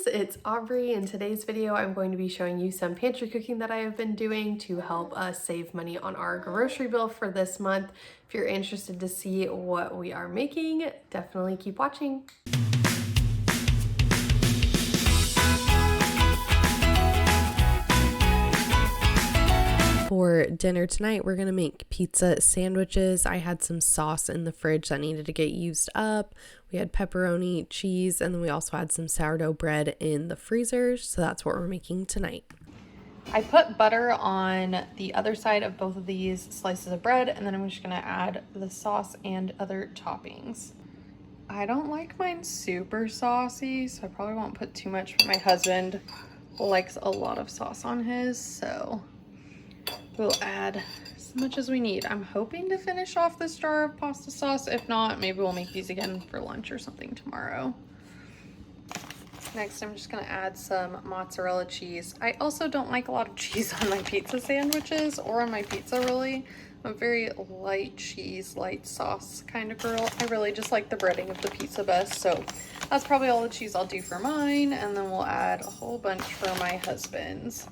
it's Aubrey. In today's video, I'm going to be showing you some pantry cooking that I have been doing to help us save money on our grocery bill for this month. If you're interested to see what we are making, definitely keep watching. For dinner tonight, we're gonna make pizza sandwiches. I had some sauce in the fridge that needed to get used up. We had pepperoni, cheese, and then we also had some sourdough bread in the freezer. So that's what we're making tonight. I put butter on the other side of both of these slices of bread, and then I'm just gonna add the sauce and other toppings. I don't like mine super saucy, so I probably won't put too much, but my husband likes a lot of sauce on his, so we'll add as much as we need. I'm hoping to finish off this jar of pasta sauce. If not, maybe we'll make these again for lunch or something tomorrow. Next, I'm just gonna add some mozzarella cheese. I also don't like a lot of cheese on my pizza sandwiches or on my pizza, really. I'm a very light cheese, light sauce kind of girl. I really just like the breading of the pizza best, so that's probably all the cheese I'll do for mine, and then we'll add a whole bunch for my husband's.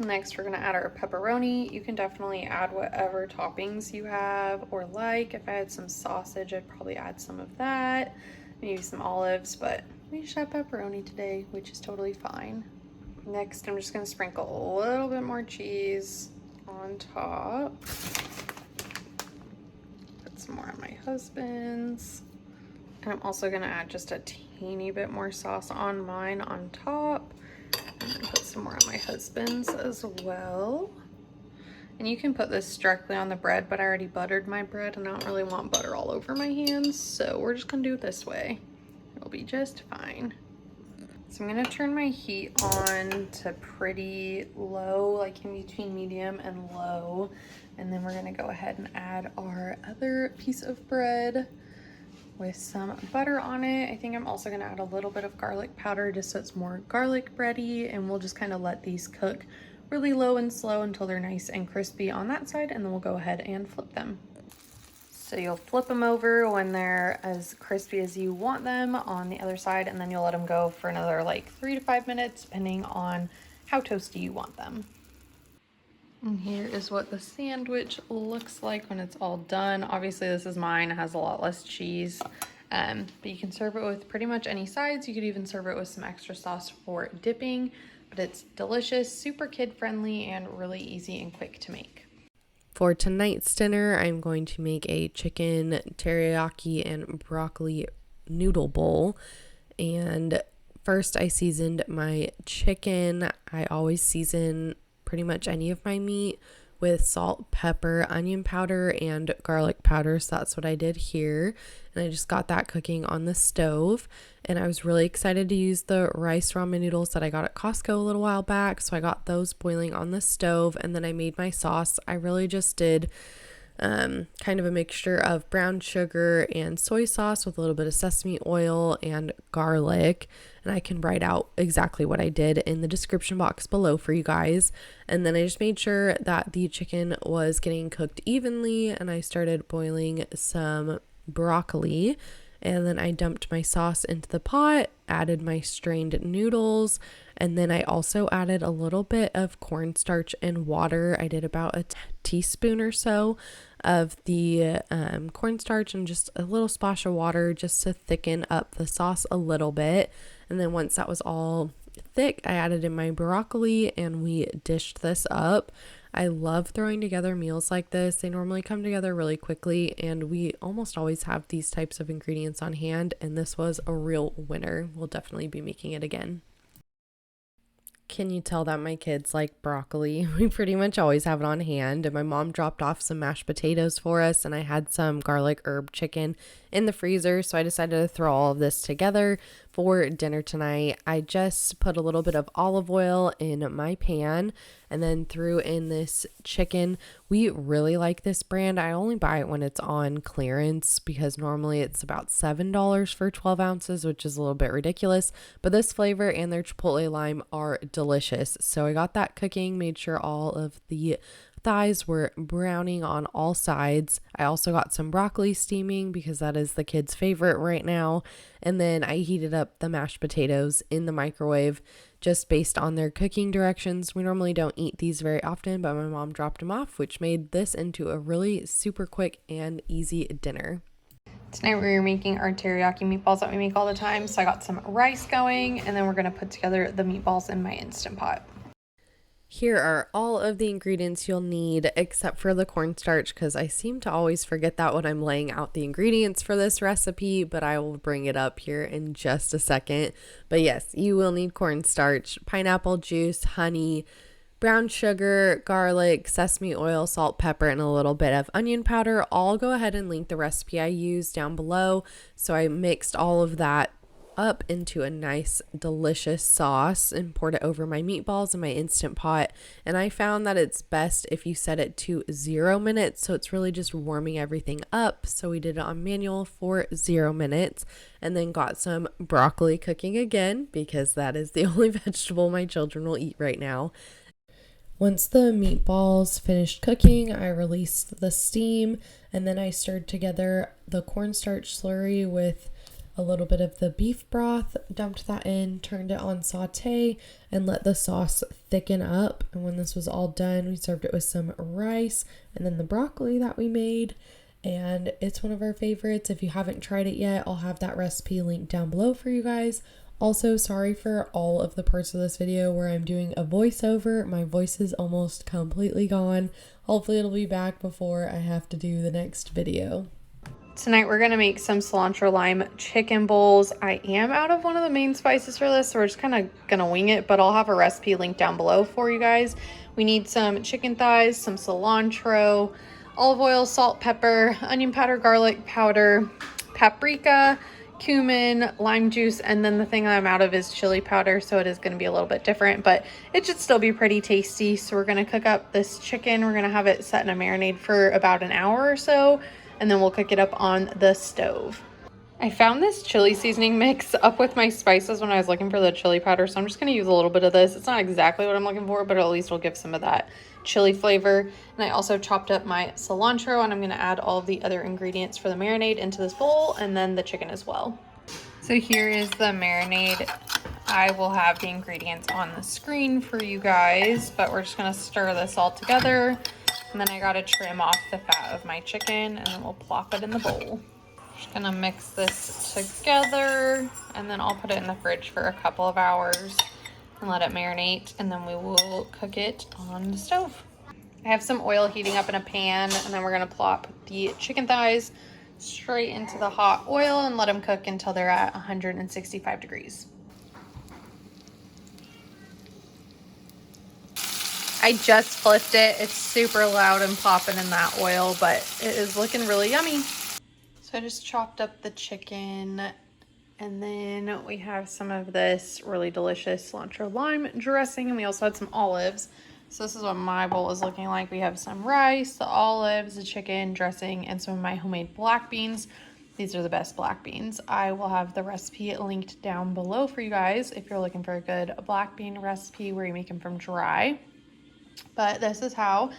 Next, we're gonna add our pepperoni. You can definitely add whatever toppings you have or like. If I had some sausage, I'd probably add some of that, maybe some olives, but we just have pepperoni today, which is totally fine. Next, I'm just gonna sprinkle a little bit more cheese on top. Put some more on my husband's. And I'm also gonna add just a teeny bit more sauce on mine on top. And then put some more on my husband's as well. And you can put this directly on the bread, but I already buttered my bread and I don't really want butter all over my hands, so we're just gonna do it this way. It'll be just fine. So I'm gonna turn my heat on to pretty low, like in between medium and low. And then we're gonna go ahead and add our other piece of bread with some butter on it. I think I'm also gonna add a little bit of garlic powder just so it's more garlic bready, and we'll just kind of let these cook really low and slow until they're nice and crispy on that side, and then we'll go ahead and flip them. So you'll flip them over when they're as crispy as you want them on the other side, and then you'll let them go for another like 3 to 5 minutes depending on how toasty you want them. And here is what the sandwich looks like when it's all done. Obviously this is mine, it has a lot less cheese, but you can serve it with pretty much any sides. You could even serve it with some extra sauce for dipping, but it's delicious, super kid friendly, and really easy and quick to make. For tonight's dinner, I'm going to make a chicken teriyaki and broccoli noodle bowl. And first I seasoned my chicken. I always season pretty much any of my meat with salt, pepper, onion powder, and garlic powder. So that's what I did here. And I just got that cooking on the stove. And I was really excited to use the rice ramen noodles that I got at Costco a little while back. So I got those boiling on the stove, and then I made my sauce. I really just did kind of a mixture of brown sugar and soy sauce with a little bit of sesame oil and garlic, and I can write out exactly what I did in the description box below for you guys. And then I just made sure that the chicken was getting cooked evenly, and I started boiling some broccoli, and then I dumped my sauce into the pot, added my strained noodles, and then I also added a little bit of cornstarch and water. I did about a teaspoon or so of the cornstarch and just a little splash of water just to thicken up the sauce a little bit. And then once that was all thick, I added in my broccoli and we dished this up. I love throwing together meals like this. They normally come together really quickly, and we almost always have these types of ingredients on hand, and this was a real winner. We'll definitely be making it again. Can you tell that my kids like broccoli? We pretty much always have it on hand, and my mom dropped off some mashed potatoes for us, and I had some garlic herb chicken in the freezer, so I decided to throw all of this together for dinner tonight. I just put a little bit of olive oil in my pan and then threw in this chicken. We really like this brand. I only buy it when it's on clearance because normally it's about $7 for 12 ounces, which is a little bit ridiculous, but this flavor and their chipotle lime are delicious. So I got that cooking, made sure all of the thighs were browning on all sides. I also got some broccoli steaming because that is the kids' favorite right now. And then I heated up the mashed potatoes in the microwave just based on their cooking directions. We normally don't eat these very often, but my mom dropped them off, which made this into a really super quick and easy dinner. Tonight we're making our teriyaki meatballs that we make all the time. So I got some rice going, and then we're going to put together the meatballs in my Instant Pot. Here are all of the ingredients you'll need except for the cornstarch, because I seem to always forget that when I'm laying out the ingredients for this recipe, but I will bring it up here in just a second. But yes, you will need cornstarch, pineapple juice, honey, brown sugar, garlic, sesame oil, salt, pepper, and a little bit of onion powder. I'll go ahead and link the recipe I used down below. So I mixed all of that up into a nice delicious sauce and poured it over my meatballs in my Instant Pot. And I found that it's best if you set it to 0 minutes, so it's really just warming everything up. So we did it on manual for 0 minutes, and then got some broccoli cooking again because that is the only vegetable my children will eat right now. Once the meatballs finished cooking, I released the steam, and then I stirred together the cornstarch slurry with a little bit of the beef broth, dumped that in, turned it on saute, and let the sauce thicken up. And when this was all done, we served it with some rice and then the broccoli that we made. And it's one of our favorites. If you haven't tried it yet, I'll have that recipe linked down below for you guys. Also, sorry for all of the parts of this video where I'm doing a voiceover. My voice is almost completely gone. Hopefully it'll be back before I have to do the next video. Tonight we're going to make some cilantro lime chicken bowls. I am out of one of the main spices for this, so we're just kind of going to wing it, but I'll have a recipe linked down below for you guys. We need some chicken thighs, some cilantro, olive oil, salt, pepper, onion powder, garlic powder, paprika, cumin, lime juice, and then the thing I'm out of is chili powder, so it is going to be a little bit different, but it should still be pretty tasty. So we're going to cook up this chicken. We're going to have it set in a marinade for about an hour or so, and then we'll cook it up on the stove. I found this chili seasoning mix up with my spices when I was looking for the chili powder, so I'm just going to use a little bit of this. It's not exactly what I'm looking for, but at least it'll give some of that chili flavor. And I also chopped up my cilantro, and I'm going to add all of the other ingredients for the marinade into this bowl, and then the chicken as well. So here is the marinade. I will have the ingredients on the screen for you guys, but we're just going to stir this all together. And then I got to trim off the fat of my chicken, and then we'll plop it in the bowl. Just gonna mix this together, and then I'll put it in the fridge for a couple of hours and let it marinate, and then we will cook it on the stove. I have some oil heating up in a pan, and then we're gonna plop the chicken thighs straight into the hot oil and let them cook until they're at 165 degrees. I just flipped it. It's super loud and popping in that oil, but it is looking really yummy. So I just chopped up the chicken, and then we have some of this really delicious cilantro lime dressing, and we also had some olives. So this is what my bowl is looking like. We have some rice, the olives, the chicken dressing, and some of my homemade black beans. These are the best black beans. I will have the recipe linked down below for you guys if you're looking for a good black bean recipe where you make them from dry. But this is how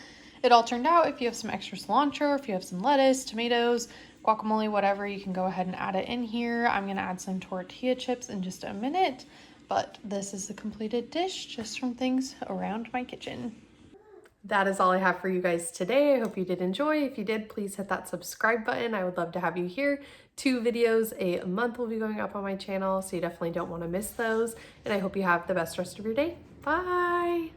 it all turned out. If you have some extra cilantro, if you have some lettuce, tomatoes, guacamole, whatever, you can go ahead and add it in here. I'm going to add some tortilla chips in just a minute, but this is the completed dish just from things around my kitchen. That is all I have for you guys today. I hope you did enjoy. If you did, please hit that subscribe button. I would love to have you here. 2 videos a month will be going up on my channel, so you definitely don't want to miss those. And I hope you have the best rest of your day. Bye!